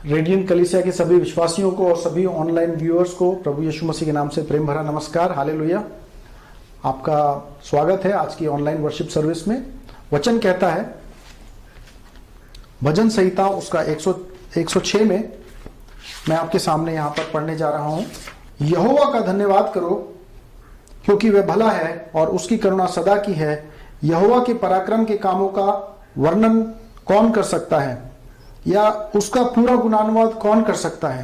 Radiant कलीसिया के सभी विश्वासियों को और सभी ऑनलाइन व्यूअर्स को प्रभु यीशु मसीह के नाम से प्रेम भरा नमस्कार। हालेलुया। आपका स्वागत है आज की ऑनलाइन वर्शिप सर्विस में। वचन कहता है भजन संहिता उसका 106 में मैं आपके सामने यहाँ पर पढ़ने जा रहा हूँ। यहोवा का धन्यवाद करो क्योंकि वह भला है और उसकी करुणा सदा की है। यहोवा के पराक्रम के कामों का वर्णन कौन कर सकता है या उसका पूरा गुणानुवाद कौन कर सकता है।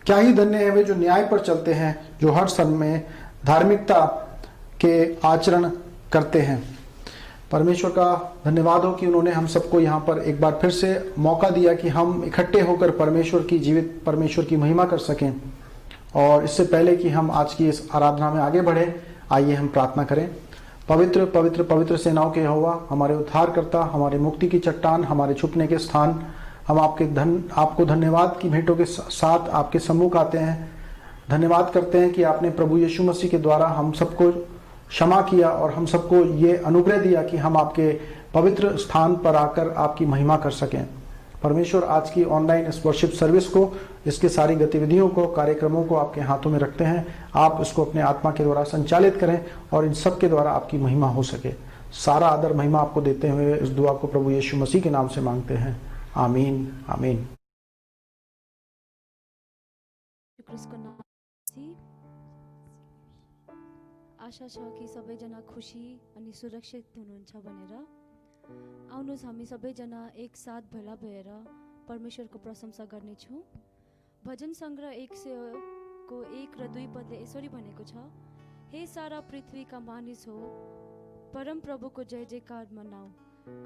क्या ही धन्य है वे जो न्याय पर चलते हैं, जो हर समय धार्मिकता के आचरण करते हैं। परमेश्वर का धन्यवाद हो कि उन्होंने हम सबको यहाँ पर एक बार फिर से मौका दिया कि हम इकट्ठे होकर परमेश्वर की महिमा कर सकें। और इससे पहले कि हम आज की इस आराधना में आगे बढ़े, आइए हम प्रार्थना करें। पवित्र पवित्र पवित्र सेनाओं के यहोवा, हमारे उद्धारकर्ता, हमारे मुक्ति की चट्टान, हमारे छुपने के स्थान, हम आपको धन्यवाद की भेंटों के साथ आपके सम्मुख आते हैं। धन्यवाद करते हैं कि आपने प्रभु यीशु मसीह के द्वारा हम सबको क्षमा किया और हम सबको ये अनुग्रह दिया कि हम आपके पवित्र स्थान पर आकर आपकी महिमा कर सकें। परमेश्वर, आज की ऑनलाइन इस वर्शिप सर्विस को, इसकी सारी गतिविधियों को, कार्यक्रमों को आपके हाथों में रखते हैं। आप इसको अपने आत्मा के द्वारा संचालित करें और इन सब के द्वारा आपकी महिमा हो सके। सारा आदर महिमा आपको देते हुए इस दुआ को प्रभु यीशु मसीह के नाम से मांगते हैं, आमीन आमीन। आशा छ कि सबैजना खुसी अनि सुरक्षित हुनुहुन्छ भनेर। आउनुहोस् हामी सबैजना एक साथ भेला भएर परमेश्वरको प्रशंसा गर्नेछौँ। भजन सङ्ग्रह 100 को 1 र 2 पदले यसरी भनेको छ, हे सारा पृथ्वीका मानिस हो, परम प्रभुको जय जयकार मनाऊ,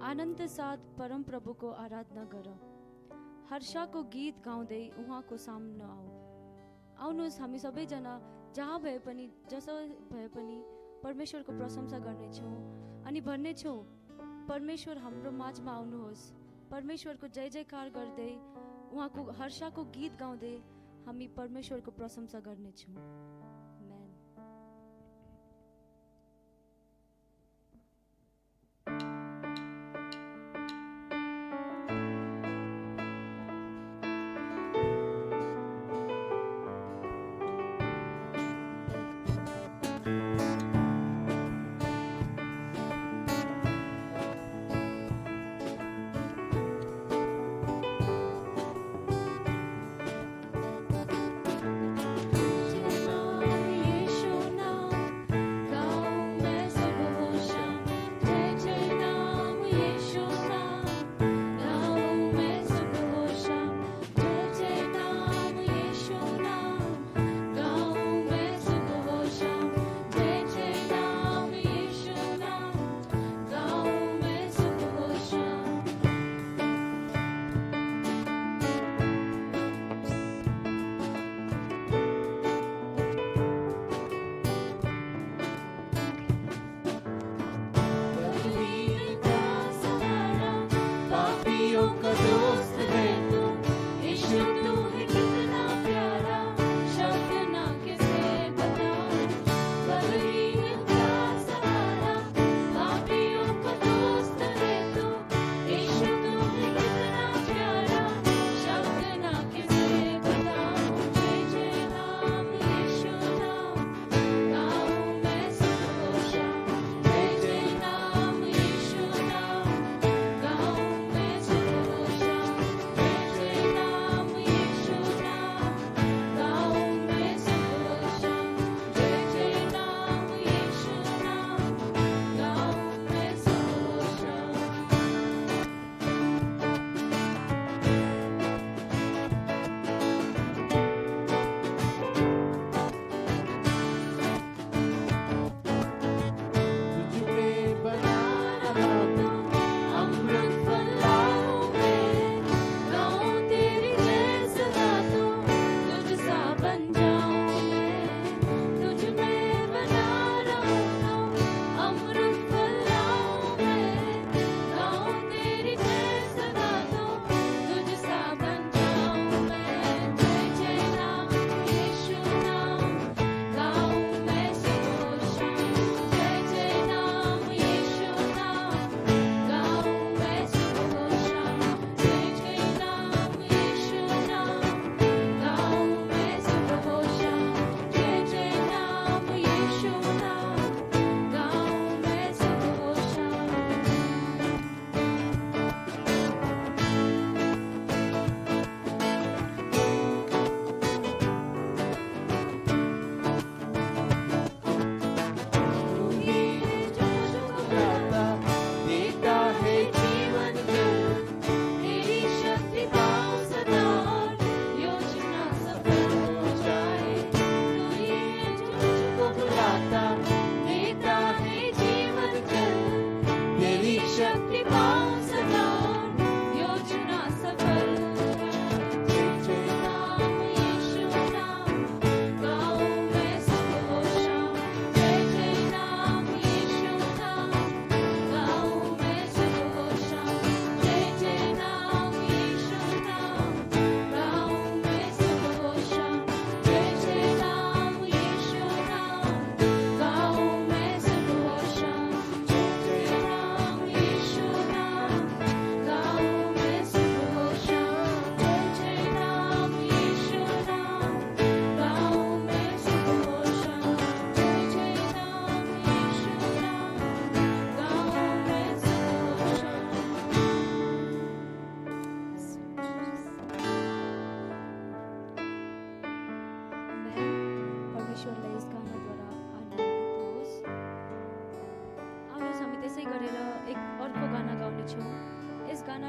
आनन्द साथ परम प्रभुको आराधना गर, हर्षको गीत गाउँदै उहाँको सामना आऊ। आउनुहोस् हामी सबैजना जहाँ भए पनि जसो भए पनि परमेश्वरको प्रशंसा गर्नेछौँ अनि भन्नेछौँ, परमेश्वर हाम्रो माझमा आउनुहोस्। परमेश्वरको जय जयकार गर्दै उहाँको हर्षको गीत गाउँदै हामी परमेश्वरको प्रशंसा गर्नेछौँ।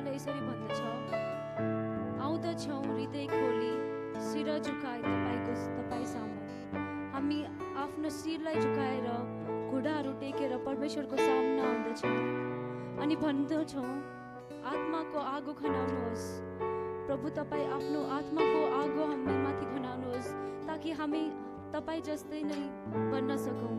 उहाँले यसरी भन्दछ, आउँदछौँ हृदय खोली शिर झुकाए तपाईँ सामु। हामी आफ्नो शिरलाई झुकाएर घुँडाहरू टेकेर परमेश्वरको सामना आउँदछौँ अनि भन्दछौँ, आत्माको आगो खनाउनुहोस् प्रभु, तपाईँ आफ्नो आत्माको आगो हामी माथि खनाउनुहोस् ताकि हामी तपाईँ जस्तै नै बन्न सकौँ।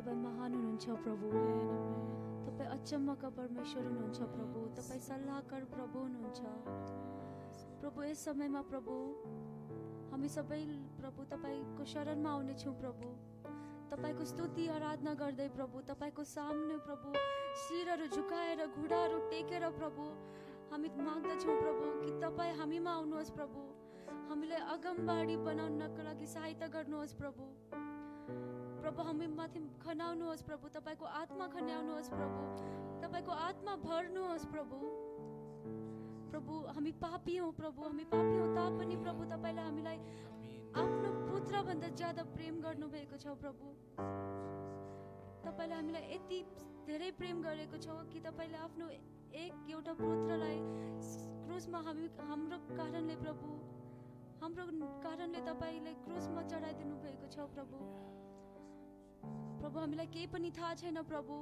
तपाईँ महान हुनुहुन्छ प्रभु। तपाईँ अचम्मका परमेश्वर हुनुहुन्छ प्रभु। तपाईँ सल्लाहकार प्रभु हुनुहुन्छ प्रभु। यस समयमा प्रभु हामी सबै प्रभु तपाईँको शरणमा आउनेछौँ प्रभु। तपाईँको स्तुति आराधना गर्दै प्रभु तपाईँको सामने प्रभु शिरहरू झुकाएर घुँडाहरू टेकेर प्रभु हामी माग्दछौँ प्रभु कि तपाईँ हामीमा आउनुहोस् प्रभु। हामीलाई अगमबाडी बनाउनको लागि सहायता गर्नुहोस् प्रभु। प्रभु हामी माथि खनाउनुहोस् प्रभु। तपाईँको आत्मा खन्याउनुहोस् प्रभु। तपाईँको आत्मा भर्नुहोस् प्रभु। प्रभु हामी पापी हौँ प्रभु। हामी पापी हौँ तापनि प्रभु तपाईँले हामीलाई आफ्नो पुत्रभन्दा ज्यादा प्रेम गर्नुभएको छ प्रभु। तपाईँले हामीलाई यति धेरै प्रेम गरेको छ कि तपाईँले आफ्नो एउटा पुत्रलाई क्रुसमा हाम्रो कारणले प्रभु तपाईँले क्रुसमा चढाइदिनु भएको छ प्रभु। प्रभु हामीलाई केही पनि थाहा छैन प्रभु,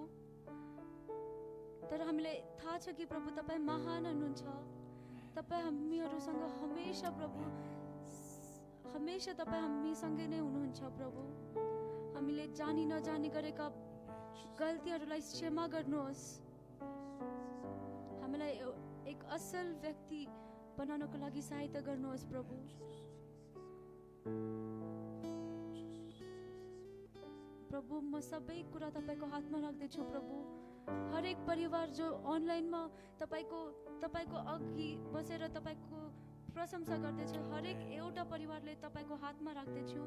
तर हामीलाई थाहा छ कि प्रभु तपाईँ महान हुनुहुन्छ। तपाईँ हामीहरूसँग हमेशा प्रभु हमेशा तपाईँ हामीसँगै नै हुनुहुन्छ प्रभु। हामीले जानी नजानी गरेका गल्तीहरूलाई क्षमा गर्नुहोस्। हामीलाई एक असल व्यक्ति बनाउनको लागि सहायता गर्नुहोस् प्रभु। प्रभु म सबै कुरा तपाईँको हातमा राख्दैछु प्रभु। हरेक परिवार जो अनलाइनमा तपाईँको अघि बसेर तपाईँको प्रशंसा गर्दैछ, हरेक एउटा परिवारले तपाईँको हातमा राख्दैछु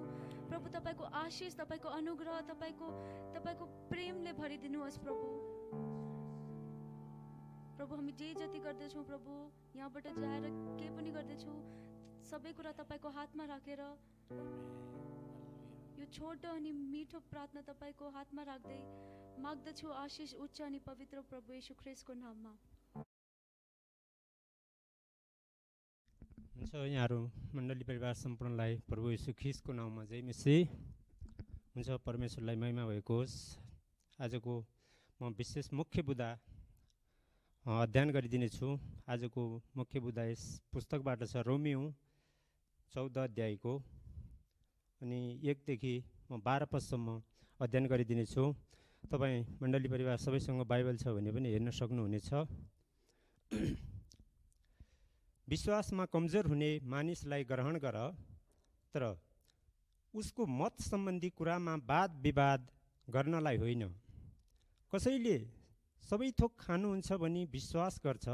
प्रभु। तपाईँको आशिष, तपाईँको अनुग्रह, तपाईँको प्रेमले भरिदिनुहोस् प्रभु। प्रभु हामी जे जति गर्दैछौँ प्रभु, यहाँबाट जाएर के पनि गर्दैछौँ, सबै कुरा तपाईँको हातमा राखेर यो छोटो अनि मिठो प्रार्थना तपाईँको हातमा राख्दै माग्दछु आशिष उच्च अनि पवित्र प्रभु येशू ख्रीष्टको नाममा। हुन्छ, यहाँहरू मण्डली परिवार सम्पूर्णलाई प्रभु येशू ख्रीष्टको नाममा जय मसीह। हुन्छ, परमेश्वरलाई महिमा भएको होस्। आजको म विशेष मुख्य बुँदा अध्ययन गरिदिनेछु। आजको मुख्य बुँदा यस पुस्तकबाट छ रोमियो 14 अध्यायको अनि 1 देखि म 12 पदसम्म अध्ययन गरिदिनेछु। तपाईँ मण्डली परिवार सबैसँग बाइबल छ भने पनि हेर्न सक्नुहुनेछ। विश्वासमा कमजोर हुने मानिसलाई ग्रहण गर, तर उसको मत सम्बन्धी कुरामा वाद विवाद गर्नलाई होइन। कसैले सबै थोक खानुहुन्छ भनी विश्वास गर्छ,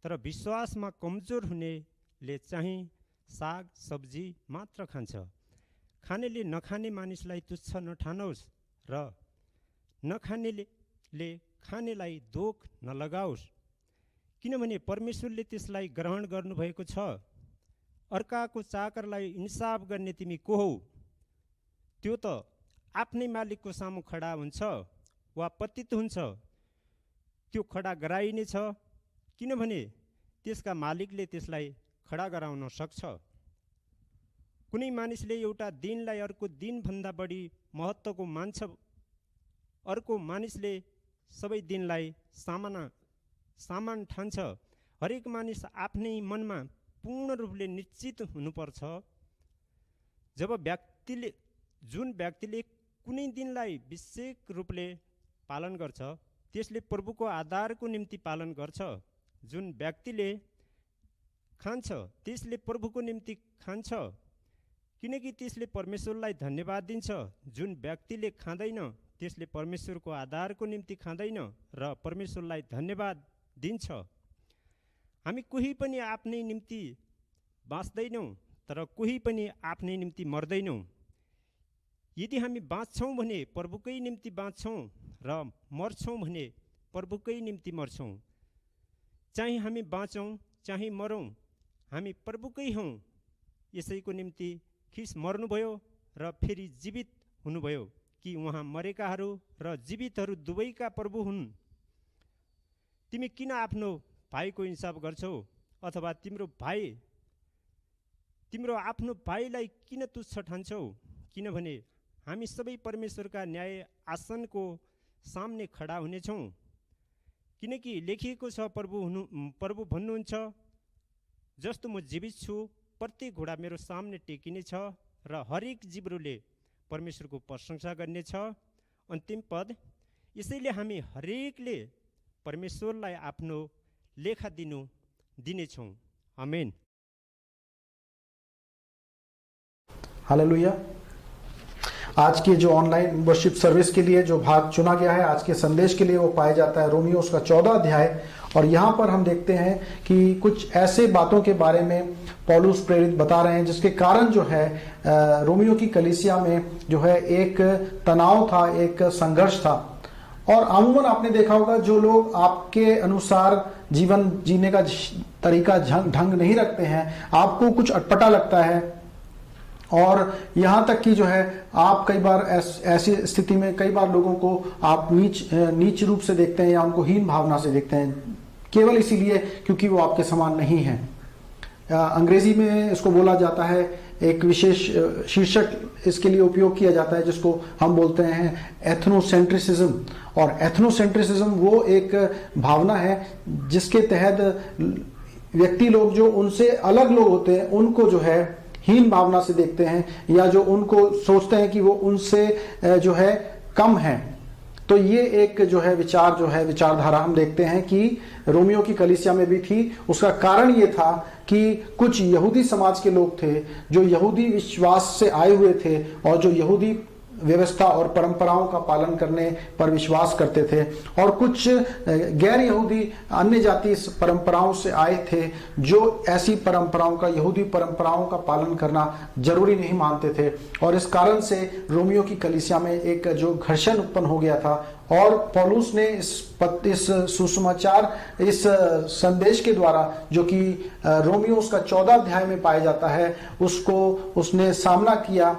तर विश्वासमा कमजोर हुनेले चाहिँ साग सब्जी मात्र खान्छ। खानेले नखाने मानिसलाई तुच्छ नठानोस् र नखानेले खानेलाई दोष नलगाओस्, किनभने परमेश्वरले त्यसलाई ग्रहण गर्नुभएको छ। अर्काको चाकरलाई इन्साफ गर्ने तिमी को हौ? त्यो त आफ्नै मालिकको सामु खडा हुन्छ वा पतित हुन्छ, त्यो खडा गराइनेछ, किनभने त्यसका मालिकले त्यसलाई खडा गराउन सक्छ। कुनै मानिसले एउटा दिनलाई अर्को दिनभन्दा बढी महत्त्वको मान्छ, अर्को मानिसले सबै दिनलाई सामान ठान्छ। हरेक मानिस आफ्नै मनमा पूर्ण रूपले निश्चित हुनुपर्छ। जुन व्यक्तिले कुनै दिनलाई विशेष रूपले पालन गर्छ, त्यसले प्रभुको आधारको निम्ति पालन गर्छ। जुन व्यक्तिले खान्छ, त्यसले प्रभुको निम्ति खान्छ, किनकि त्यसले परमेश्वरलाई धन्यवाद दिन्छ। जुन व्यक्तिले खाँदैन, त्यसले परमेश्वरको आधारको निम्ति खाँदैन र परमेश्वरलाई धन्यवाद दिन्छ। हामी कोही पनि आफ्नै निम्ति बाँच्दैनौँ, तर कोही पनि आफ्नै निम्ति मर्दैनौँ। यदि हामी बाँच्छौँ भने प्रभुकै निम्ति बाँच्छौँ र मर्छौँ भने प्रभुकै निम्ति मर्छौँ। चाहे हामी बाँचौँ चाहे मरौँ, हामी प्रभुकै हौँ। यसैको निम्ति ख्रीष्ट मर्नुभयो र फेरि जीवित हुनुभयो कि उहाँ मरेकाहरू र जीवितहरू दुवैका प्रभु हुन्। तिमी किन आफ्नो भाइको इन्साफ गर्छौ? अथवा तिम्रो आफ्नो भाइलाई किन तुच्छ ठान्छौ? किनभने हामी सबै परमेश्वरका न्याय आसनको सामने खडा हुनेछौँ। किनकि लेखिएको छ, प्रभु भन्नुहुन्छ, जस्तो म जीवित छु, प्रत्येक घोडा मेरो सामने टेकिनेछ र हरेक जीवहरूले परमेश्वरको प्रशंसा गर्नेछ। अन्तिम पद, यसैले हामी हरेकले परमेश्वरलाई आफ्नो लेखा दिनेछौँ। आमेन। हालेलुया। आज की जो ऑनलाइन वर्शिप सर्विस के लिए जो भाग चुना गया है आज के संदेश के लिए, वो पाया जाता है रोमियो उसका 14 अध्याय। और यहाँ पर हम देखते हैं कि कुछ ऐसे बातों के बारे में पौलुस प्रेरित बता रहे हैं जिसके कारण जो है रोमियो की कलीसिया में जो है एक तनाव था, एक संघर्ष था। और अमूमन आपने देखा होगा जो लोग आपके अनुसार जीवन जीने का तरीका ढंग नहीं रखते हैं, आपको कुछ अटपटा लगता है, और यहाँ तक कि जो है आप कई बार ऐसी स्थिति में कई बार लोगों को आप नीच रूप से देखते हैं या उनको हीन भावना से देखते हैं, केवल इसीलिए क्योंकि वो आपके समान नहीं है। अंग्रेजी में इसको बोला जाता है, एक विशेष शीर्षक इसके लिए उपयोग किया जाता है जिसको हम बोलते हैं एथनोसेंट्रिसिज्म। और एथनोसेंट्रिसिज्म वो एक भावना है जिसके तहत व्यक्ति लोग जो उनसे अलग लोग होते हैं उनको जो है हीन भावना से देखते हैं, या जो उनको सोचते हैं कि वो उनसे जो है कम है। तो ये एक जो है विचारधारा हम देखते हैं कि रोमियो की कलीसिया में भी थी। उसका कारण ये था कि कुछ यहूदी समाज के लोग थे जो यहूदी विश्वास से आए हुए थे और जो यहूदी व्यवस्था और परंपराओं का पालन करने पर विश्वास करते थे, और कुछ गैर यहूदी अन्य जाति परंपराओं से आए थे जो ऐसी परंपराओं का, यहूदी परंपराओं का पालन करना जरूरी नहीं मानते थे। और इस कारण से रोमियो की कलीसिया में एक जो घर्षण उत्पन्न हो गया था। और पौलुस ने इस सुसमाचार, इस संदेश के द्वारा जो कि रोमियो उसका 14 अध्याय में पाया जाता है, उसको उसने सामना किया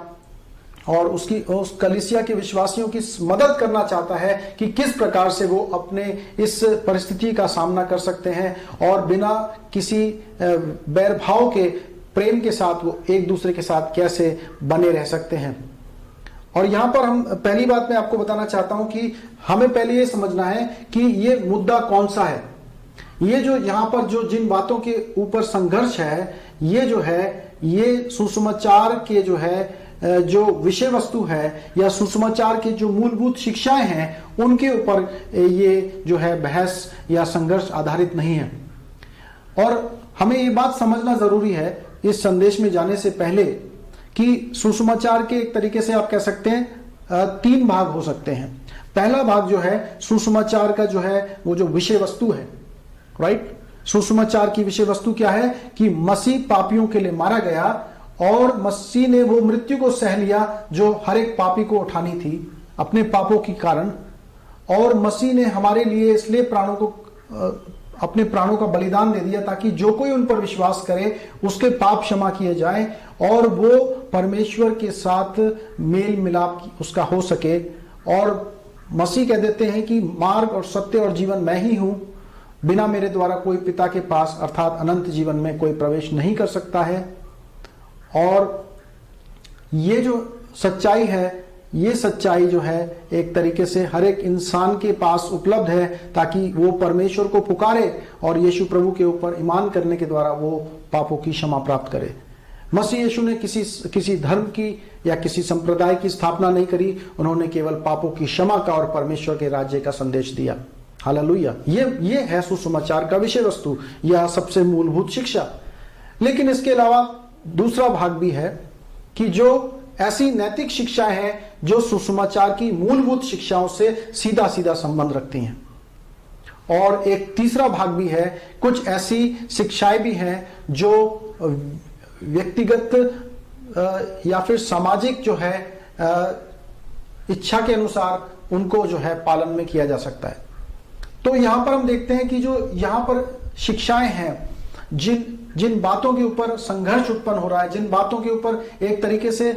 और उस कलीसिया के विश्वासियों की मदद करना चाहता है कि किस प्रकार से वो अपने इस परिस्थिति का सामना कर सकते हैं और बिना किसी बैरभाव के प्रेम के साथ वो एक दूसरे के साथ कैसे बने रह सकते हैं। और यहां पर हम पहली बात मैं आपको बताना चाहता हूं कि हमें पहले ये समझना है कि ये मुद्दा कौन सा है। ये जो यहां पर जो जिन बातों के ऊपर संघर्ष है, ये जो है ये सुसमाचार के जो है जो विषय वस्तु है या सुसमाचार के जो मूलभूत शिक्षाएं हैं उनके ऊपर ये जो है बहस या संघर्ष आधारित नहीं है। और हमें ये बात समझना जरूरी है इस संदेश में जाने से पहले कि सुसमाचार के एक तरीके से आप कह सकते हैं 3 भाग हो सकते हैं। पहला भाग जो है सुसमाचार का जो है वो जो विषय वस्तु है, राइट। सुसमाचार की विषय वस्तु क्या है कि मसीह पापियों के लिए मारा गया और मसीह ने वो मृत्यु को सह लिया जो हर एक पापी को उठानी थी अपने पापों के कारण, और मसीह ने हमारे लिए इसलिए अपने प्राणों का बलिदान दे दिया ताकि जो कोई उन पर विश्वास करे उसके पाप क्षमा किए जाएं और वो परमेश्वर के साथ मेल मिलाप उसका हो सके। और मसीह कह देते हैं कि मार्ग और सत्य और जीवन मैं ही हूं, बिना मेरे द्वारा कोई पिता के पास अर्थात अनंत जीवन में कोई प्रवेश नहीं कर सकता है। और ये जो सच्चाई है, ये सच्चाई जो है एक तरीके से हर एक इंसान के पास उपलब्ध है ताकि वो परमेश्वर को पुकारे और यीशु प्रभु के ऊपर ईमान करने के द्वारा वो पापों की क्षमा प्राप्त करे। मसीह यीशु ने किसी धर्म की या किसी संप्रदाय की स्थापना नहीं करी, उन्होंने केवल पापों की क्षमा का और परमेश्वर के राज्य का संदेश दिया। हालेलुया। ये है सुसमाचार का विषय वस्तु, यह सबसे मूलभूत शिक्षा। लेकिन इसके अलावा दूसरा भाग भी है कि जो ऐसी नैतिक शिक्षाएं हैं जो सुसमाचार की मूलभूत शिक्षाओं से सीधा सीधा संबंध रखती हैं। और एक तीसरा भाग भी है, कुछ ऐसी शिक्षाएं भी हैं जो व्यक्तिगत या फिर सामाजिक जो है इच्छा के अनुसार उनको जो है पालन में किया जा सकता है। तो यहां पर हम देखते हैं कि जो यहां पर शिक्षाएं हैं, जिन बातों के ऊपर संघर्ष उत्पन्न हो रहा है, जिन बातों के ऊपर एक तरीके से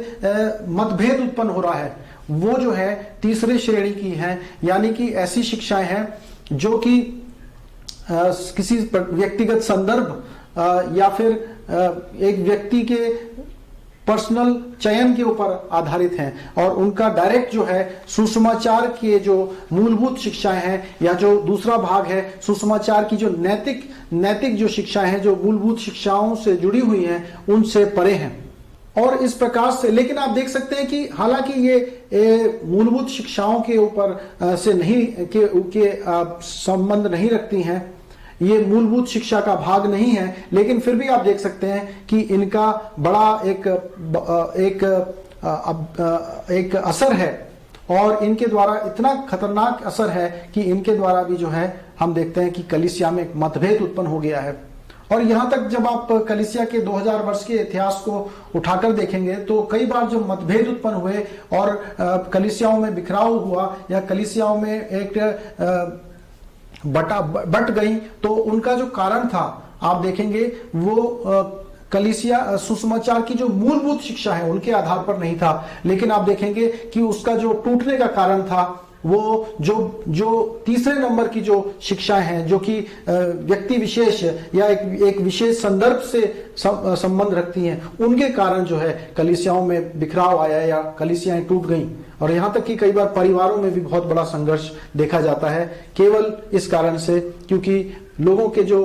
मतभेद उत्पन्न हो रहा है, वो जो है तीसरे श्रेणी की है। यानी कि ऐसी शिक्षाएं हैं जो कि किसी व्यक्तिगत संदर्भ या फिर एक व्यक्ति के पर्सनल चयन के ऊपर आधारित हैं और उनका डायरेक्ट जो है सुसमाचार के जो मूलभूत शिक्षाएं हैं, या जो दूसरा भाग है सुसमाचार की जो नैतिक जो शिक्षाएं हैं जो मूलभूत शिक्षाओं से जुड़ी हुई हैं उनसे परे हैं। और इस प्रकार से, लेकिन आप देख सकते हैं कि हालांकि ये मूलभूत शिक्षाओं के ऊपर से नहीं के संबंध नहीं रखती हैं, ये मूलभूत शिक्षा का भाग नहीं है, लेकिन फिर भी आप देख सकते हैं कि इनका बड़ा एक असर है और इनके द्वारा इतना खतरनाक असर है कि इनके द्वारा भी जो है हम देखते हैं कि कलीसिया में एक मतभेद उत्पन्न हो गया है। और यहां तक जब आप कलीसिया के 2000 वर्ष के इतिहास को उठाकर देखेंगे तो कई बार जो मतभेद उत्पन्न हुए और कलीसियाओं में बिखराव हुआ या कलीसियाओं में एक बट गई, तो उनका जो कारण था आप देखेंगे वो कलीसिया सुसमाचार की जो मूलभूत शिक्षा है उनके आधार पर नहीं था, लेकिन आप देखेंगे कि उसका जो टूटने का कारण था वो जो तीसरे नंबर की जो शिक्षाएं हैं जो कि व्यक्ति विशेष या एक विशेष संदर्भ से संबंध रखती हैं, उनके कारण जो है कलीसियाओं में बिखराव आया या कलीसियाएं टूट गईं। और यहां तक कि कई बार परिवारों में भी बहुत बड़ा संघर्ष देखा जाता है, केवल इस कारण से क्योंकि लोगों के जो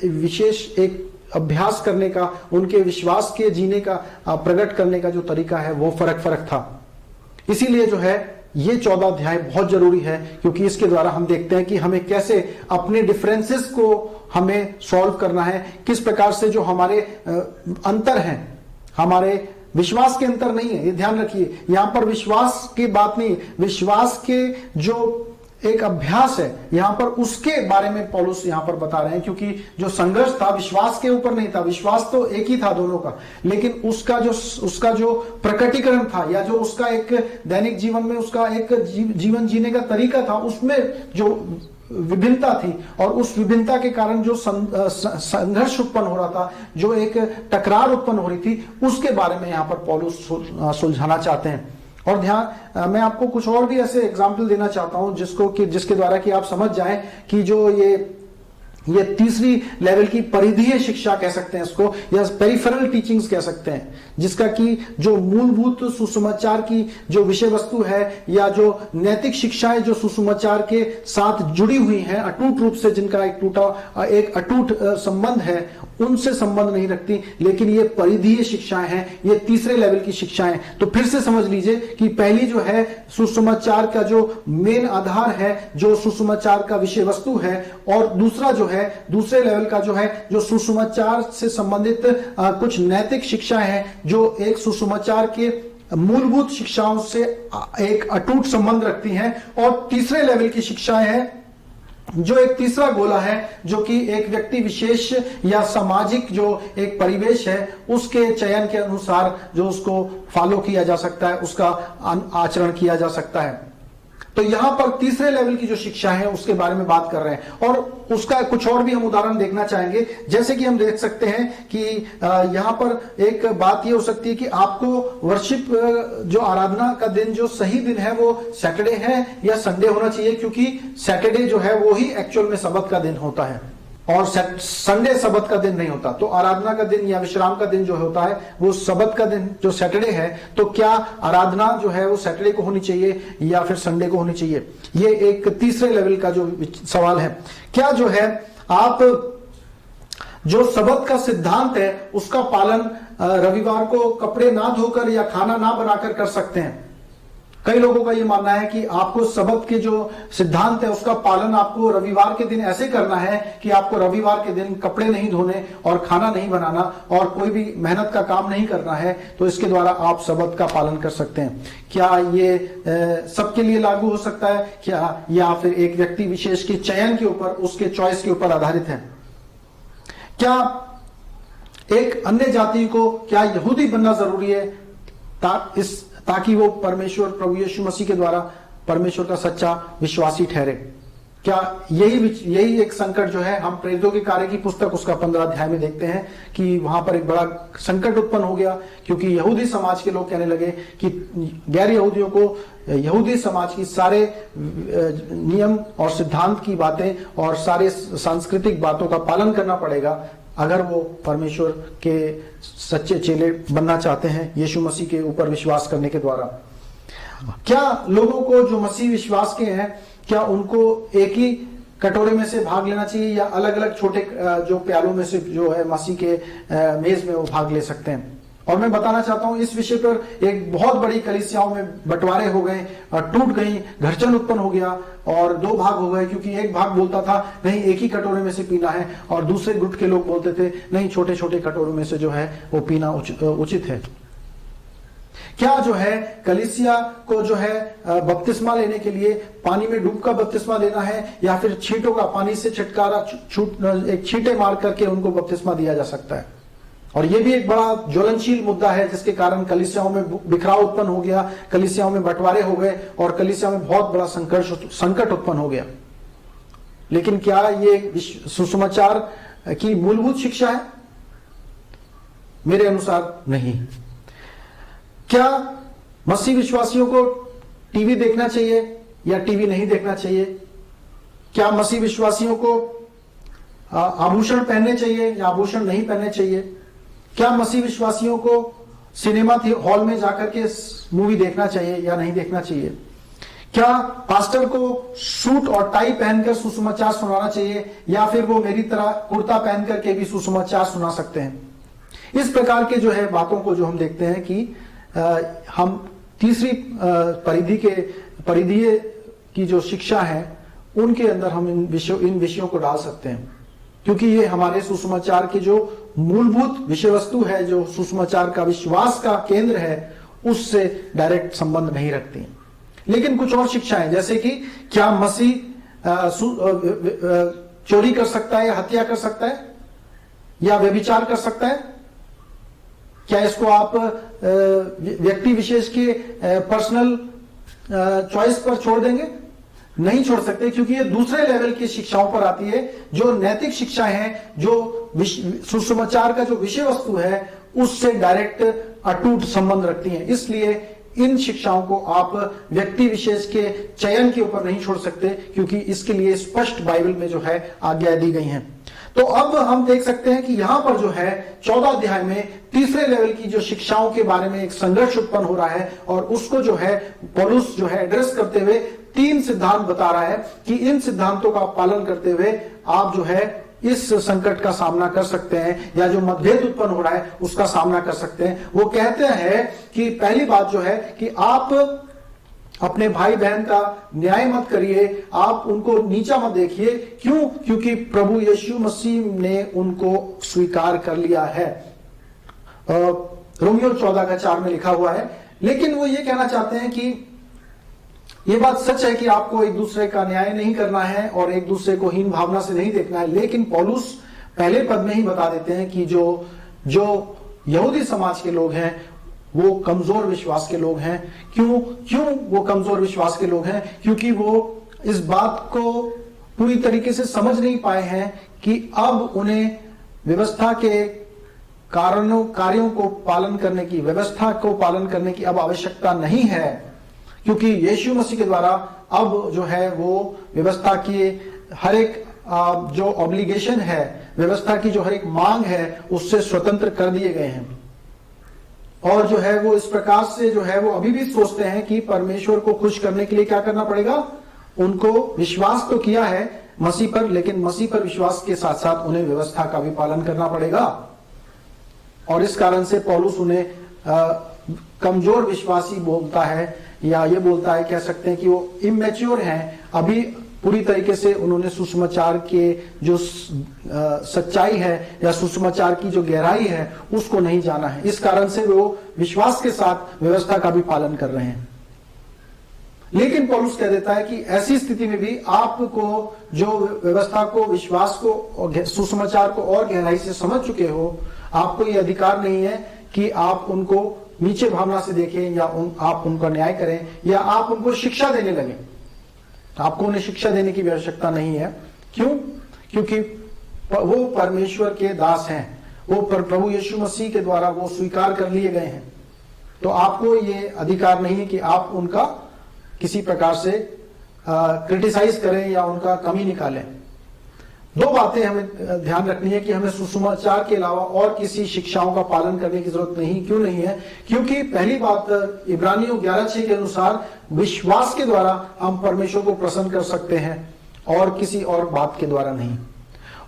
विशेष एक अभ्यास करने का, उनके विश्वास के जीने का प्रकट करने का जो तरीका है वो फर्क था। इसीलिए जो है ये 14 अध्याय बहुत जरूरी है, क्योंकि इसके द्वारा हम देखते हैं कि हमें कैसे अपने डिफरेंसेस को हमें सॉल्व करना है, किस प्रकार से जो हमारे अंतर हैं, हमारे विश्वास के अंतर नहीं है, ये ध्यान रखिए। यहां पर विश्वास की बात नहीं, विश्वास के जो एक अभ्यास है यहां पर उसके बारे में पौलुस यहां पर बता रहे हैं, क्योंकि जो संघर्ष था विश्वास के ऊपर नहीं था, विश्वास तो एक ही था दोनों का, लेकिन उसका जो प्रकटीकरण था या जो उसका एक दैनिक जीवन में उसका एक जीवन जीने का तरीका था, उसमें जो विभिन्नता थी और उस विभिन्नता के कारण जो संघर्ष उत्पन्न हो रहा था, जो एक टकरार उत्पन्न हो रही थी, उसके बारे में यहां पर पौलुस सुलझाना चाहते हैं। और ध्यान, मैं आपको कुछ और भी ऐसे एग्जाम्पल देना चाहता हूं जिसके द्वारा कि आप समझ जाएं कि जो ये तीसरी लेवल की परिधीय शिक्षा कह सकते हैं इसको, या पेरिफेरल टीचिंग्स कह सकते हैं, जिसका कि जो मूलभूत सुसमाचार की जो विषय वस्तु है या जो नैतिक शिक्षाएं जो सुसमाचार के साथ जुड़ी हुई हैं अटूट रूप से, जिनका एक अटूट संबंध है, उनसे संबंध नहीं रखती, लेकिन ये परिधीय शिक्षाएं हैं, ये तीसरे लेवल की शिक्षाएं। तो फिर से समझ लीजिए कि पहली जो है सुसमाचार का जो मेन आधार है, जो सुसमाचार का विषय वस्तु है, और दूसरा जो है दूसरे लेवल का जो है जो सुसमाचार से संबंधित कुछ नैतिक शिक्षाएं हैं जो एक सुसमाचार के मूलभूत शिक्षाओं से एक अटूट संबंध रखती हैं। और तीसरे लेवल की शिक्षाएं हैं जो एक तीसरा गोला है, जो कि एक व्यक्ति विशेष या सामाजिक जो एक परिवेश है उसके चयन के अनुसार जो उसको फॉलो किया जा सकता है, उसका आचरण किया जा सकता है। तो यहां पर तीसरे लेवल की जो शिक्षा है उसके बारे में बात कर रहे हैं, और उसका कुछ और भी हम उदाहरण देखना चाहेंगे। जैसे कि हम देख सकते हैं कि यहां पर एक बात ये हो सकती है कि आपको वर्शिप जो आराधना का दिन जो सही दिन है वो सैटरडे है या संडे होना चाहिए, क्योंकि सैटरडे जो है वो ही एक्चुअल में सबत का दिन होता है और संडे सबत का दिन नहीं होता। तो आराधना का दिन या विश्राम का दिन जो होता है वो सबत का दिन जो सैटरडे है, तो क्या आराधना जो है वो सैटरडे को होनी चाहिए या फिर संडे को होनी चाहिए? ये एक तीसरे लेवल का जो सवाल है। क्या जो है आप जो सबत का सिद्धांत है उसका पालन रविवार को कपड़े ना धोकर या खाना ना बनाकर कर सकते हैं? कई लोगों का ये मानना है कि आपको सबत के जो सिद्धांत है उसका पालन आपको रविवार के दिन ऐसे करना है कि आपको रविवार के दिन कपड़े नहीं धोने और खाना नहीं बनाना और कोई भी मेहनत का काम नहीं करना है, तो इसके द्वारा आप सबत का पालन कर सकते हैं। क्या ये सबके लिए लागू हो सकता है क्या, या फिर एक व्यक्ति विशेष के चयन के ऊपर, उसके चॉइस के ऊपर आधारित है? क्या एक अन्य जाति को क्या यहूदी बनना जरूरी है ताकि वो परमेश्वर प्रभु यीशु मसीह के द्वारा परमेश्वर का सच्चा विश्वासी ठहरे? क्या यही एक संकट जो है हम प्रेरितों के कार्य की पुस्तक उसका 15 अध्याय में देखते हैं कि वहां पर एक बड़ा संकट उत्पन्न हो गया, क्योंकि यहूदी समाज के लोग कहने लगे कि गैर यहूदियों को यहूदी समाज की सारे नियम और सिद्धांत की बातें और सारे सांस्कृतिक बातों का पालन करना पड़ेगा अगर वो परमेश्वर के सच्चे चेले बनना चाहते हैं यीशु मसीह के ऊपर विश्वास करने के द्वारा। क्या लोगों को जो मसीह विश्वास के हैं क्या उनको एक ही कटोरे में से भाग लेना चाहिए या अलग अलग छोटे जो प्यालों में से जो है मसीह के मेज में वो भाग ले सकते हैं? और मैं बताना चाहता हूं इस विषय पर एक बहुत बड़ी कलीसियाओं में बंटवारे हो गए, टूट गई, घर्षण उत्पन्न हो गया और दो भाग हो गए, क्योंकि एक भाग बोलता था नहीं एक ही कटोरे में से पीना है, और दूसरे गुट के लोग बोलते थे नहीं छोटे छोटे कटोरों में से जो है वो पीना उचित है। क्या जो है कलीसिया को जो है बपतिस्मा लेने के लिए पानी में डूब कर बपतिस्मा लेना है, या फिर छींटों का पानी से छटकारा एक छींटे मार करके उनको बपतिस्मा दिया जा सकता है? और यह भी एक बड़ा ज्वलनशील मुद्दा है जिसके कारण कलीसियाओं में बिखराव उत्पन्न हो गया, कलीसियाओं में बंटवारे हो गए और कलीसिया में बहुत बड़ा संकट उत्पन्न हो गया। लेकिन क्या ये सुसमाचार की मूलभूत शिक्षा है? मेरे अनुसार नहीं। क्या मसीह विश्वासियों को टीवी देखना चाहिए या टीवी नहीं देखना चाहिए? क्या मसीह विश्वासियों को आभूषण पहनने चाहिए या आभूषण नहीं पहनने चाहिए? क्या मसीह विश्वासियों को सिनेमा हॉल में जाकर के मूवी देखना चाहिए या नहीं देखना चाहिए? क्या पास्टर को सूट और टाई पहनकर सुसमाचार सुनाना चाहिए या फिर वो मेरी तरह कुर्ता पहन करके भी सुसमाचार सुना सकते हैं? इस प्रकार के जो है बातों को जो हम देखते हैं कि हम तीसरी परिधीय की जो शिक्षा है उनके अंदर हम इन विषयों को डाल सकते हैं, क्योंकि ये हमारे सुसमाचार की जो मूलभूत विषय वस्तु है, जो सुसमाचार का विश्वास का केंद्र है, उससे डायरेक्ट संबंध नहीं रखती। लेकिन कुछ और शिक्षाएं, जैसे कि क्या मसीह चोरी कर सकता है या हत्या कर सकता है या व्यभिचार कर सकता है? क्या इसको आप व्यक्ति विशेष के पर्सनल चॉइस पर छोड़ देंगे? नहीं छोड़ सकते, क्योंकि ये दूसरे लेवल की शिक्षाओं पर आती है, जो नैतिक शिक्षाएं हैं, जो सुसमाचार का जो विषय वस्तु है उससे डायरेक्ट अटूट संबंध रखती हैं। इसलिए इन शिक्षाओं को आप व्यक्ति विशेष के चयन के ऊपर नहीं छोड़ सकते, क्योंकि इसके लिए स्पष्ट बाइबल में जो है आज्ञाएं दी गई हैं। तो अब हम देख सकते हैं कि यहां पर जो है 14 अध्याय में तीसरे लेवल की जो शिक्षाओं के बारे में एक संघर्ष उत्पन्न हो रहा है, और उसको जो है पौलुस जो है एड्रेस करते हुए 3 सिद्धांत बता रहा है कि इन सिद्धांतों का पालन करते हुए आप जो है इस संकट का सामना कर सकते हैं, या जो मतभेद उत्पन्न हो रहा है उसका सामना कर सकते हैं। वो कहते हैं कि पहली बात जो है कि आप अपने भाई बहन का न्याय मत करिए, आप उनको नीचा मत देखिए। क्यों? क्योंकि प्रभु यीशु मसीह ने उनको स्वीकार कर लिया है। रोमियो 14:4 में लिखा हुआ है। लेकिन वो ये कहना चाहते हैं कि ये बात सच है कि आपको एक दूसरे का न्याय नहीं करना है और एक दूसरे को हीन भावना से नहीं देखना है, लेकिन पौलुस पहले पद में ही बता देते हैं कि जो यहूदी समाज के लोग हैं वो कमजोर विश्वास के लोग हैं। क्यों वो कमजोर विश्वास के लोग हैं? क्योंकि वो इस बात को पूरी तरीके से समझ नहीं पाए हैं कि अब उन्हें व्यवस्था के कार्यों को पालन करने की, व्यवस्था को पालन करने की अब आवश्यकता नहीं है, क्योंकि यीशु मसीह के द्वारा अब जो है वो व्यवस्था की हर एक जो ऑब्लिगेशन है, व्यवस्था की जो हर एक मांग है, उससे स्वतंत्र कर दिए गए हैं। और जो है वो इस प्रकार से जो है वो अभी भी सोचते हैं कि परमेश्वर को खुश करने के लिए क्या करना पड़ेगा? उनको विश्वास तो किया है मसीह पर, लेकिन मसीह पर विश्वास के साथ साथ उन्हें व्यवस्था का भी पालन करना पड़ेगा। और इस कारण से पौलुस उन्हें कमजोर विश्वासी बोलता है, या ये बोलता है, कह सकते हैं कि वो इमेच्योर हैं, अभी पूरी तरीके से उन्होंने सुसमाचार के जो सच्चाई है या सुसमाचार की जो गहराई है उसको नहीं जाना है। इस कारण से वो विश्वास के साथ व्यवस्था का भी पालन कर रहे हैं। लेकिन पौलुस कह देता है कि ऐसी स्थिति में भी आपको जो व्यवस्था को, विश्वास को और सुसमाचार को और गहराई से समझ चुके हो, आपको ये अधिकार नहीं है कि आप उनको नीचे भावना से देखें या आप उनका न्याय करें या आप उनको शिक्षा देने लगे। आपको उन्हें शिक्षा देने की आवश्यकता नहीं है। क्यों? क्योंकि वो परमेश्वर के दास हैं, वो प्रभु यीशु मसीह के द्वारा वो स्वीकार कर लिए गए हैं। तो आपको ये अधिकार नहीं है कि आप उनका किसी प्रकार से क्रिटिसाइज करें या उनका कमी निकालें। दो बातें हमें ध्यान रखनी है कि हमें सुसमाचार के अलावा और किसी शिक्षाओं का पालन करने की जरूरत नहीं। क्यों नहीं है? क्योंकि पहली बात इब्रानियों 11:6 के अनुसार विश्वास के द्वारा हम परमेश्वर को प्रसन्न कर सकते हैं और किसी और बात के द्वारा नहीं।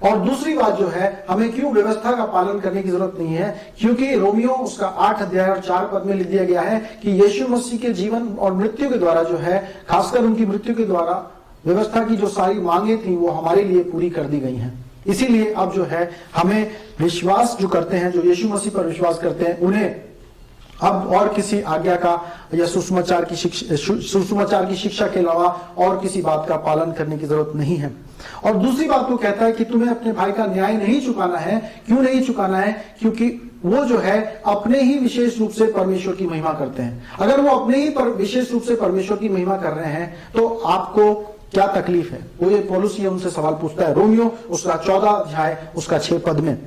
और दूसरी बात जो है, हमें क्यों व्यवस्था का पालन करने की जरूरत नहीं है, क्योंकि रोमियो उसका 8 अध्याय और 4 पद में लिख दिया गया है कि यीशु मसीह के जीवन और मृत्यु के द्वारा जो है, खासकर उनकी मृत्यु के द्वारा व्यवस्था की जो सारी मांगे थी वो हमारे लिए पूरी कर दी गई हैं। इसीलिए अब जो है हमें विश्वास जो करते हैं, जो यीशु मसीह पर विश्वास करते हैं, उन्हें अब और किसी आज्ञा का या सुसमाचार की शिक्षा के अलावा और किसी बात का पालन करने की जरूरत नहीं है। और दूसरी बात वो कहता है कि तुम्हें अपने भाई का न्याय नहीं चुकाना है। क्यों नहीं चुकाना है? क्योंकि वो जो है अपने ही विशेष रूप से परमेश्वर की महिमा करते हैं। अगर वो अपने ही विशेष रूप से परमेश्वर की महिमा कर रहे हैं तो आपको क्या तकलीफ है? वो ये पौलुस ये उनसे सवाल पूछता है, रोमियो उसका 14 अध्याय उसका 6 पद में।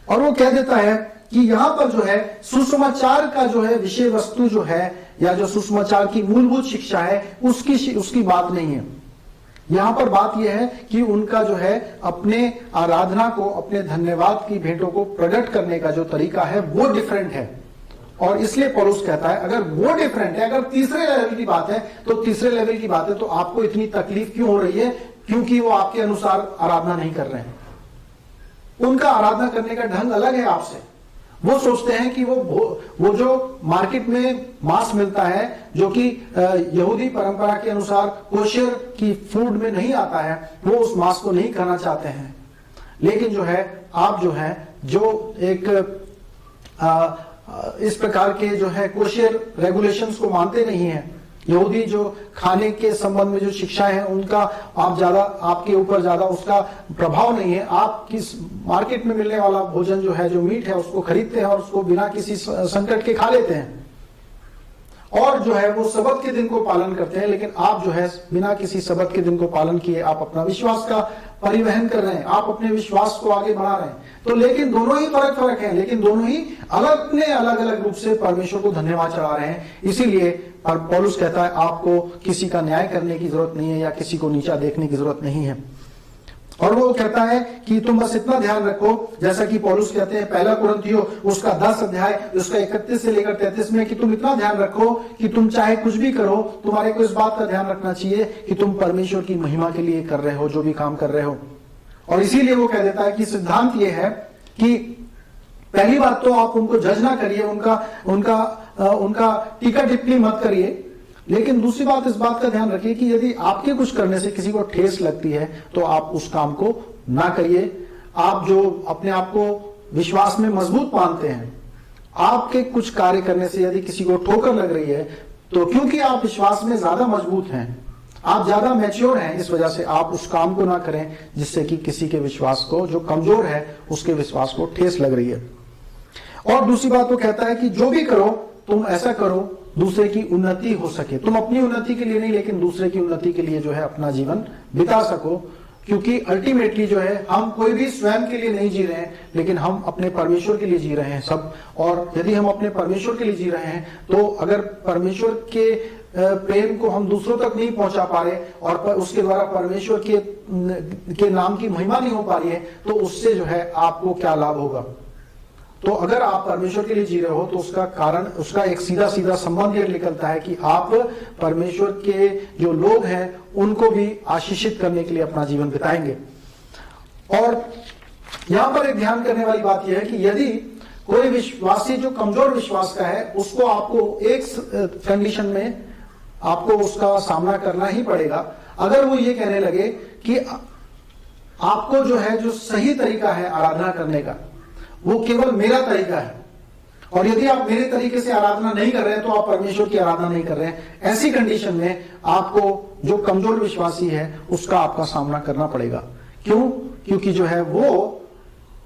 और वो कह देता है कि यहां पर जो है सुसमाचार का जो है विषय वस्तु जो है, या जो सुसमाचार की मूलभूत शिक्षा है, उसकी बात नहीं है। यहां पर बात यह है कि उनका जो है अपने आराधना को, अपने धन्यवाद की भेंटों को प्रकट करने का जो तरीका है वो डिफरेंट है। और इसलिए पौलुस कहता है अगर वो डिफरेंट है, अगर तीसरे लेवल की बात है, तो तीसरे लेवल की बात है तो आपको इतनी तकलीफ क्यों हो रही है? क्योंकि वो आपके अनुसार आराधना नहीं कर रहे हैं। उनका आराधना करने का ढंग अलग है आपसे। वो सोचते हैं कि वो जो मार्केट में मांस मिलता है, जो कि यहूदी परंपरा के अनुसार कोशर की फूड में नहीं आता है, वो उस मांस को नहीं खाना चाहते हैं। लेकिन जो है आप जो है जो एक इस प्रकार के जो है कोशर रेगुलेशंस को मानते नहीं हैं, यहूदी जो खाने के संबंध में जो शिक्षाएं हैं उनका आपके ऊपर ज्यादा उसका प्रभाव नहीं है। आप किस मार्केट में मिलने वाला भोजन जो है, जो मीट है, उसको खरीदते हैं और उसको बिना किसी संकट के खा लेते हैं। और जो है वो सबत के दिन को पालन करते हैं, लेकिन आप जो है बिना किसी सबत के दिन को पालन किए आप अपना विश्वास का परिवहन कर रहे हैं, आप अपने विश्वास को आगे बढ़ा रहे हैं। तो लेकिन दोनों ही फर्क है, लेकिन दोनों ही अलग अलग रूप से परमेश्वर को धन्यवाद चढ़ा रहे हैं। इसीलिए पौलुस कहता है आपको किसी का न्याय करने की जरूरत नहीं है या किसी को नीचा देखने की जरूरत नहीं है। और वो कहता है कि तुम बस इतना ध्यान रखो, जैसा कि पौलुस कहते हैं पहला कुरिन्थियों उसका 10 अध्याय उसका 31 से लेकर 33 में, कि तुम इतना ध्यान रखो कि तुम चाहे कुछ भी करो, तुम्हारे को इस बात का ध्यान रखना चाहिए कि तुम परमेश्वर की महिमा के लिए कर रहे हो जो भी काम कर रहे हो। और इसीलिए वो कह देता है कि सिद्धांत ये है कि पहली बात तो आप उनको जज ना करिए, उनका टीका टिप्पणी मत करिए। लेकिन दूसरी बात इस बात का ध्यान रखिए कि यदि आपके कुछ करने से किसी को ठेस लगती है तो आप उस काम को ना करिए। आप जो अपने आप को विश्वास में मजबूत मानते हैं, आपके कुछ कार्य करने से यदि किसी को ठोकर लग रही है तो क्योंकि आप विश्वास में ज्यादा मजबूत हैं, आप ज्यादा मैच्योर हैं, इस वजह से आप उस काम को ना करें जिससे कि किसी के विश्वास को, जो कमजोर है उसके विश्वास को ठेस लग रही है। और दूसरी बात वो कहता है कि जो भी करो तुम ऐसा करो दूसरे की उन्नति हो सके। तुम अपनी उन्नति के लिए नहीं, लेकिन दूसरे की उन्नति के लिए जो है अपना जीवन बिता सको। क्योंकि अल्टीमेटली जो है हम कोई भी स्वयं के लिए नहीं जी रहे हैं, लेकिन हम अपने परमेश्वर के लिए जी रहे हैं सब। और यदि हम अपने परमेश्वर के लिए जी रहे हैं तो अगर परमेश्वर के प्रेम को हम दूसरों तक नहीं पहुंचा पा रहे और उसके द्वारा परमेश्वर के नाम की महिमा नहीं हो पा रही है, तो उससे जो है आपको क्या लाभ होगा? तो अगर आप परमेश्वर के लिए जी रहे हो तो उसका कारण, उसका एक सीधा संबंध ये निकलता है कि आप परमेश्वर के जो लोग हैं उनको भी आशीषित करने के लिए अपना जीवन बिताएंगे। और यहां पर एक ध्यान करने वाली बात यह है कि यदि कोई विश्वासी जो कमजोर विश्वास का है, उसको आपको एक कंडीशन में आपको उसका सामना करना ही पड़ेगा। अगर वो ये कहने लगे कि आपको जो है जो सही तरीका है आराधना करने का वो केवल मेरा तरीका है, और यदि आप मेरे तरीके से आराधना नहीं कर रहे हैं तो आप परमेश्वर की आराधना नहीं कर रहे हैं। ऐसी कंडीशन में आपको जो कमजोर विश्वासी है उसका आपका सामना करना पड़ेगा। क्यों? क्योंकि जो है वो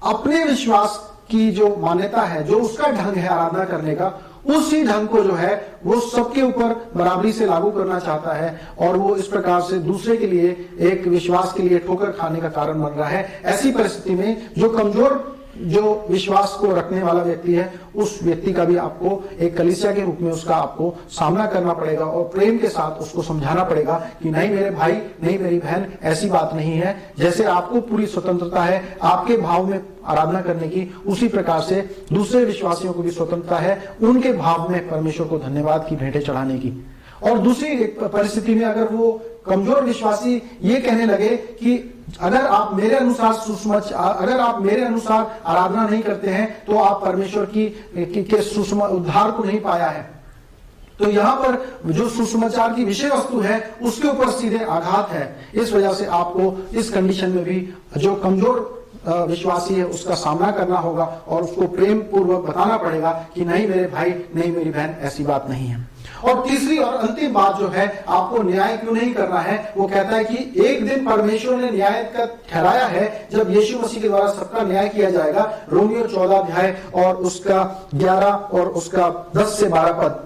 अपने विश्वास की जो मान्यता है, जो उसका ढंग है आराधना करने का, उसी ढंग को जो है वो सबके ऊपर बराबरी से लागू करना चाहता है, और वो इस प्रकार से दूसरे के लिए, एक विश्वास के लिए ठोकर खाने का कारण बन रहा है। ऐसी परिस्थिति में जो कमजोर जो विश्वास को रखने वाला व्यक्ति है, उस व्यक्ति का भी आपको एक कलीसिया के रूप में उसका आपको सामना करना पड़ेगा और प्रेम के साथ उसको समझाना पड़ेगा कि नहीं मेरे भाई, नहीं मेरी बहन, ऐसी बात नहीं है। जैसे आपको पूरी स्वतंत्रता है आपके भाव में आराधना करने की, उसी प्रकार से दूसरे विश्वासियों को भी स्वतंत्रता है उनके भाव में परमेश्वर को धन्यवाद की भेंटें चढ़ाने की। और दूसरी परिस्थिति में अगर वो कमजोर विश्वासी ये कहने लगे कि अगर आप मेरे अनुसार आराधना नहीं करते हैं तो आप परमेश्वर के उद्धार को नहीं पाया है। तो यहां पर जो सुसमाचार की विषय वस्तु है उसके ऊपर सीधे आघात है। इस वजह से आपको इस कंडीशन में भी जो कमजोर विश्वासी है उसका सामना करना होगा और उसको प्रेम पूर्वक बताना पड़ेगा कि नहीं मेरे भाई, नहीं मेरी बहन, ऐसी बात नहीं है। और तीसरी और अंतिम बात जो है, आपको न्याय क्यों नहीं करना है, वो कहता है कि एक दिन परमेश्वर ने न्याय का ठहराया है जब यीशु मसीह के द्वारा सबका न्याय किया जाएगा। रोमियो 14 अध्याय और उसका 11 और उसका 10 से 12 पद।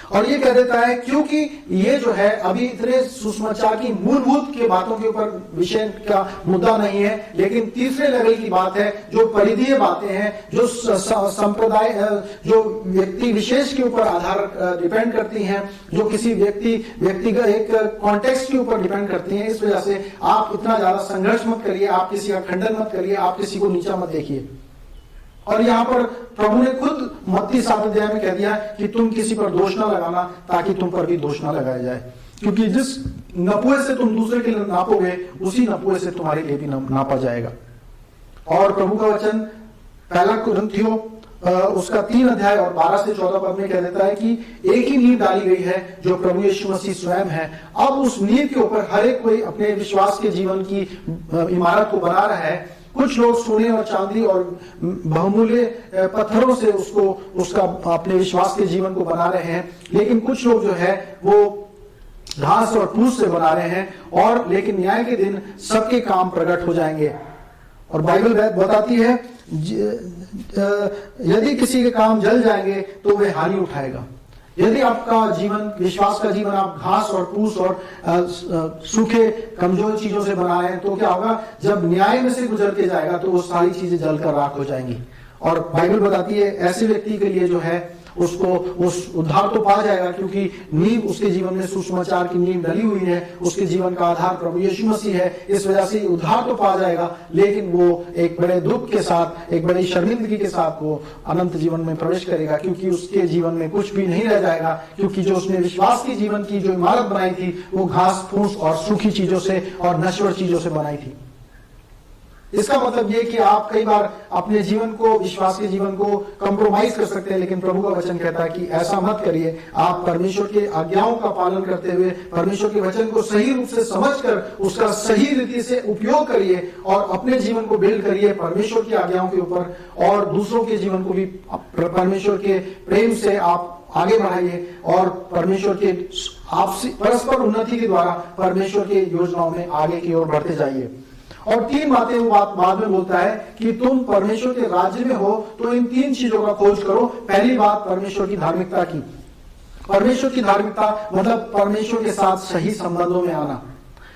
और ये कह देता है क्योंकि ये जो है अभी इतने सुसमाचार की मूलभूत के बातों के ऊपर विषय का मुद्दा नहीं है, लेकिन तीसरे लेवल की बात है जो परिधीय बातें हैं, जो संप्रदाय, जो व्यक्ति विशेष के ऊपर आधार डिपेंड करती हैं, जो किसी व्यक्तिगत एक कॉन्टेक्स्ट के ऊपर डिपेंड करती हैं। इस वजह से आप इतना ज्यादा संघर्ष मत करिए, आप किसी का खंडन मत करिए, आप किसी को नीचा मत देखिए। और यहां पर प्रभु ने खुद मत्ती 7 अध्याय में कह दिया कि तुम किसी पर दोष ना लगाना ताकि तुम पर भी दोष ना लगाया जाए, क्योंकि जिस नपुए से तुम दूसरे के लिए नापोगे उसी नपुए से तुम्हारे लिए भी नापा जाएगा। और प्रभु का वचन पहला कुरिन्थियों उसका 3 अध्याय और 12 से 14 पद में कह देता है कि एक ही नींव डाली गई है जो प्रभु यीशु मसीह स्वयं है। अब उस नींव के ऊपर हर एक कोई अपने विश्वास के जीवन की इमारत को बना रहा है। कुछ लोग सोने और चांदी और बहुमूल्य पत्थरों से उसका अपने विश्वास के जीवन को बना रहे हैं, लेकिन कुछ लोग जो है वो घास और फूस से बना रहे हैं। और लेकिन न्याय के दिन सबके काम प्रकट हो जाएंगे। और बाइबल बताती है यदि किसी के काम जल जाएंगे तो वह हानि उठाएगा। यदि आपका जीवन, विश्वास का जीवन, आप घास और फूस और सूखे कमजोर चीजों से बना रहे हैं तो क्या होगा, जब न्याय में से गुजर के जाएगा तो वो सारी चीजें जलकर राख हो जाएंगी। और बाइबल बताती है ऐसे व्यक्ति के लिए जो है उसको उस उद्धार तो पा जाएगा, क्योंकि नींव उसके जीवन में सुसमाचार की नींव डली हुई है, उसके जीवन का आधार प्रभु यीशु मसीह है। इस वजह से उद्धार तो पा जाएगा, लेकिन वो एक बड़े दुख के साथ, एक बड़ी शर्मिंदगी के साथ वो अनंत जीवन में प्रवेश करेगा, क्योंकि उसके जीवन में कुछ भी नहीं रह जाएगा, क्योंकि जो उसने विश्वास की जीवन की जो इमारत बनाई थी वो घास फूस और सूखी चीजों से और नश्वर चीजों से बनाई थी। इसका मतलब ये कि आप कई बार अपने जीवन को, विश्वास के जीवन को कंप्रोमाइज कर सकते हैं, लेकिन प्रभु का वचन कहता है कि ऐसा मत करिए। आप परमेश्वर के आज्ञाओं का पालन करते हुए परमेश्वर के वचन को सही रूप से समझकर उसका सही रीति से उपयोग करिए और अपने जीवन को बिल्ड करिए परमेश्वर की आज्ञाओं के ऊपर, और दूसरों के जीवन को भी परमेश्वर के प्रेम से आप आगे बढ़ाइए और परमेश्वर के आपसी परस्पर उन्नति के द्वारा परमेश्वर के योजनाओं में आगे की ओर बढ़ते जाइए। और 3 बातें वो बात बाद में बोलता है कि तुम परमेश्वर के राज्य में हो तो इन 3 चीजों का खोज करो। पहली बात परमेश्वर की धार्मिकता की। परमेश्वर की धार्मिकता मतलब परमेश्वर के साथ सही संबंधों में आना,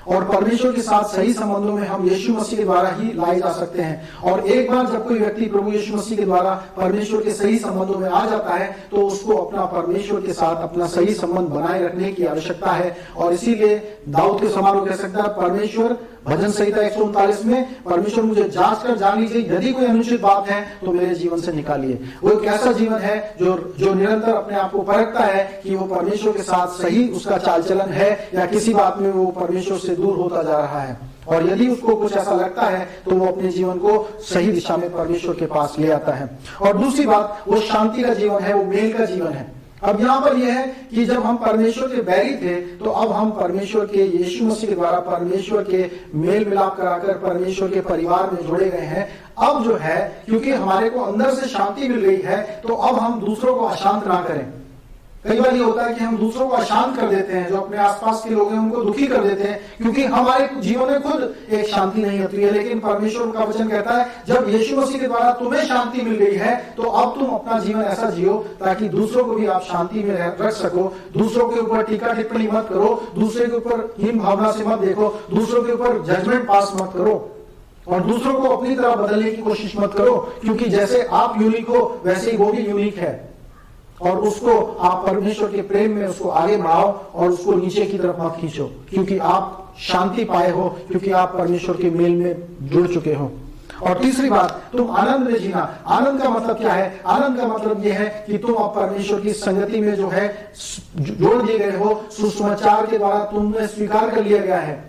और परमेश्वर के साथ सही संबंधों में हम यीशु मसीह के द्वारा ही लाए जा सकते हैं। और एक बार जब कोई व्यक्ति प्रभु यीशु मसीह के द्वारा परमेश्वर के सही संबंधों में आ जाता है तो उसको अपना परमेश्वर के साथ अपना सही संबंध बनाए रखने की आवश्यकता है। और इसीलिए दाऊद के समान वो कह सकता है, परमेश्वर, भजन संहिता 139 में, परमेश्वर मुझे जांच कर जान लीजिए, यदि कोई अनुचित बात है तो मेरे जीवन से निकालिए। वो एक ऐसा जीवन है जो निरंतर अपने आप को परखता है कि वो परमेश्वर के साथ सही उसका चाल चलन है या किसी बात में वो परमेश्वर से दूर होता जा रहा है। और यदि उसको कुछ ऐसा लगता है तो वो अपने जीवन को सही दिशा में परमेश्वर के पास ले आता है। और दूसरी बात, वो शांति का जीवन है, वो मेल का जीवन है। अब यहां पर यह है कि जब हम परमेश्वर के बैरी थे तो अब हम परमेश्वर के यीशु मसीह के द्वारा परमेश्वर के मेल मिलाप कराकर परमेश्वर के परिवार में जोड़े गए हैं। अब जो है, क्योंकि हमारे को अंदर से शांति मिल गई है तो अब हम दूसरों को अशांत ना करें। कई बार ये होता है कि हम दूसरों को अशांत कर देते हैं, जो अपने आसपास के लोग हैं उनको दुखी कर देते हैं, क्योंकि हमारे जीवन में खुद एक शांति नहीं होती है। लेकिन परमेश्वर का वचन कहता है जब यीशु मसीह के द्वारा तुम्हें शांति मिल गई है तो अब तुम अपना जीवन ऐसा जियो ताकि दूसरों को भी आप शांति में रख सको। दूसरों के ऊपर टीका टिप्पणी मत करो, दूसरे के ऊपर हीन भावना से मत देखो, दूसरों के ऊपर जजमेंट पास मत करो और दूसरों को अपनी तरह बदलने की कोशिश मत करो, क्योंकि जैसे आप यूनिक हो वैसे ही वो भी यूनिक है। और उसको आप परमेश्वर के प्रेम में उसको आगे बढ़ाओ और उसको नीचे की तरफ मत खींचो, क्योंकि आप शांति पाए हो, क्योंकि आप परमेश्वर के मेल में जुड़ चुके हो। और तीसरी बात, तुम आनंद में जीना। आनंद का मतलब क्या है? आनंद का मतलब यह है कि तुम अब परमेश्वर की संगति में जो है जोड़ दिए गए हो, सुसमाचार के द्वारा तुमने स्वीकार कर लिया गया है।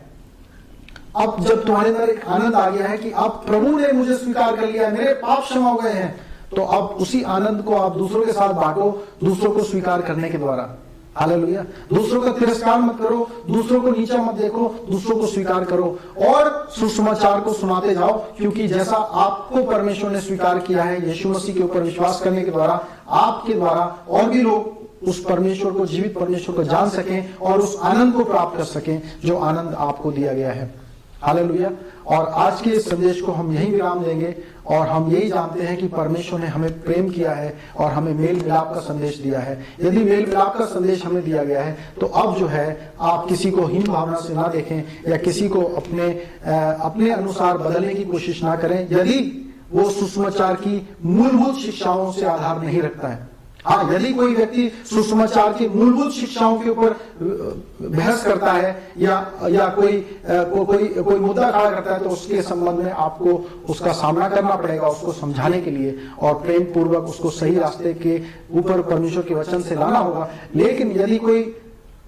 अब जब तुम्हारे अंदर एक आनंद आ गया है कि अब प्रभु ने मुझे स्वीकार कर लिया, मेरे पाप क्षमा हो गए हैं, तो अब उसी आनंद को आप दूसरों के साथ बांटो, दूसरों को स्वीकार करने के द्वारा। हालेलुया। दूसरों का तिरस्कार मत करो, दूसरों को नीचा मत देखो, दूसरों को स्वीकार करो और सुसमाचार को सुनाते जाओ, क्योंकि जैसा आपको परमेश्वर ने स्वीकार किया है यीशु मसीह के ऊपर विश्वास करने के द्वारा, आपके द्वारा और भी लोग उस परमेश्वर को, जीवित परमेश्वर को जान सकें और उस आनंद को प्राप्त कर सकें जो आनंद आपको दिया गया है। हालेलुया। और आज के इस संदेश को हम यही विराम देंगे और हम यही जानते हैं कि परमेश्वर ने हमें प्रेम किया है और हमें मेल मिलाप का संदेश दिया है। यदि मेल मिलाप का संदेश हमें दिया गया है तो अब जो है आप किसी को हीन भावना से ना देखें या किसी को अपने अनुसार बदलने की कोशिश ना करें, यदि वो सुसमाचार की मूलभूत शिक्षाओं से आधार नहीं रखता है। हाँ, यदि कोई व्यक्ति सुसमाचार की मूलभूत शिक्षाओं के ऊपर बहस करता है या कोई मुद्दा खड़ा करता है, तो उसके संबंध में आपको उसका सामना करना पड़ेगा, उसको समझाने के लिए और प्रेम पूर्वक उसको सही रास्ते के ऊपर परमेश्वर के वचन से लाना होगा। लेकिन यदि कोई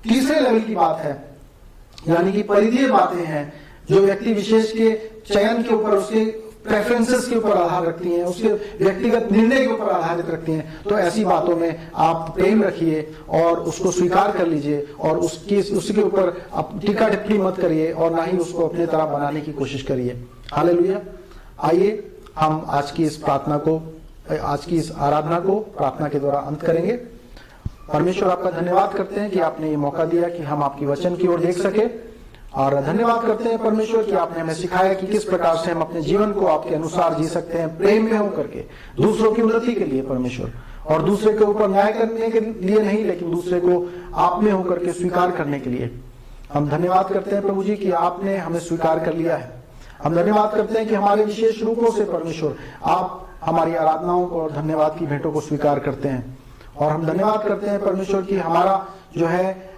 तीसरे लेवल की बात है, यानी कि परिधीय बातें हैं जो व्यक्ति विशेष के चयन के ऊपर, उसके प्रेफरेंसेस के ऊपर आधार रखती हैं, उसके व्यक्तिगत निर्णय के ऊपर आधारित रखती हैं, तो ऐसी बातों में आप प्रेम रखिए और उसको स्वीकार कर लीजिए और उसके ऊपर टीका टिप्पणी मत करिए और ना ही उसको अपने तरह बनाने की कोशिश करिए। हालेलुया। आइए हम आज की इस आराधना को प्रार्थना के द्वारा अंत करेंगे। परमेश्वर आपका धन्यवाद करते हैं कि आपने ये मौका दिया कि हम आपकी वचन की ओर देख सके, और धन्यवाद करते हैं परमेश्वर कि आपने हमें सिखाया कि किस प्रकार से हम अपने जीवन को आपके अनुसार जी सकते हैं, प्रेम में होकर के, दूसरों की उन्नति के लिए परमेश्वर, और दूसरे के ऊपर न्याय करने के लिए नहीं, लेकिन दूसरे को आप में होकर के स्वीकार करने के लिए। हम धन्यवाद करते हैं प्रभु जी कि आपने हमें स्वीकार कर लिया है। हम धन्यवाद करते हैं कि हमारे विशेष रूपों से परमेश्वर आप हमारी आराधनाओं को और धन्यवाद की भेंटों को स्वीकार करते हैं। और हम धन्यवाद करते हैं परमेश्वर की हमारा जो है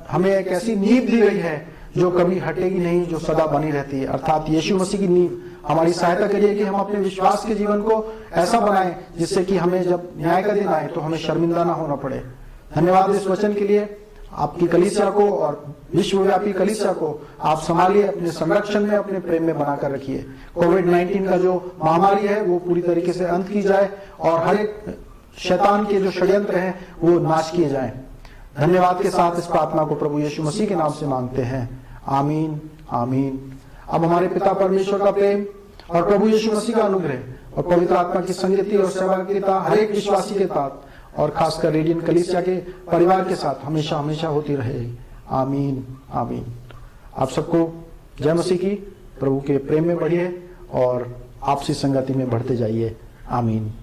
हमें एक ऐसी नींव दी गई है जो कभी हटेगी नहीं, जो सदा बनी रहती है, अर्थात यीशु मसीह की नींव। हमारी सहायता करिए कि हम अपने विश्वास के जीवन को ऐसा बनाएं जिससे कि हमें जब न्याय का दिन आए तो हमें शर्मिंदा ना होना पड़े। धन्यवाद इस वचन के लिए। आपकी कलीसिया को और विश्वव्यापी कलीसिया को आप संभालिए, अपने संरक्षण में, अपने प्रेम में बनाकर रखिए। कोविड-19 का जो महामारी है वो पूरी तरीके से अंत की जाए और हर एक शैतान के जो षड्यंत्र हैं वो नाश किए जाएं। धन्यवाद के साथ इस प्रार्थना को प्रभु यीशु मसीह के नाम से मांगते हैं। आमीन, आमीन। अब हमारे पिता परमेश्वर का प्रेम और प्रभु यीशु मसीह का अनुग्रह और पवित्र आत्मा की संगति और सहभागिता हर एक विश्वासी के साथ और खासकर रेडियन कलीसिया के परिवार के साथ हमेशा हमेशा होती रहे। आमीन, आमीन। आप सबको जय मसीह की। प्रभु के प्रेम में बढ़िए और आपसी संगति में बढ़ते जाइए। आमीन।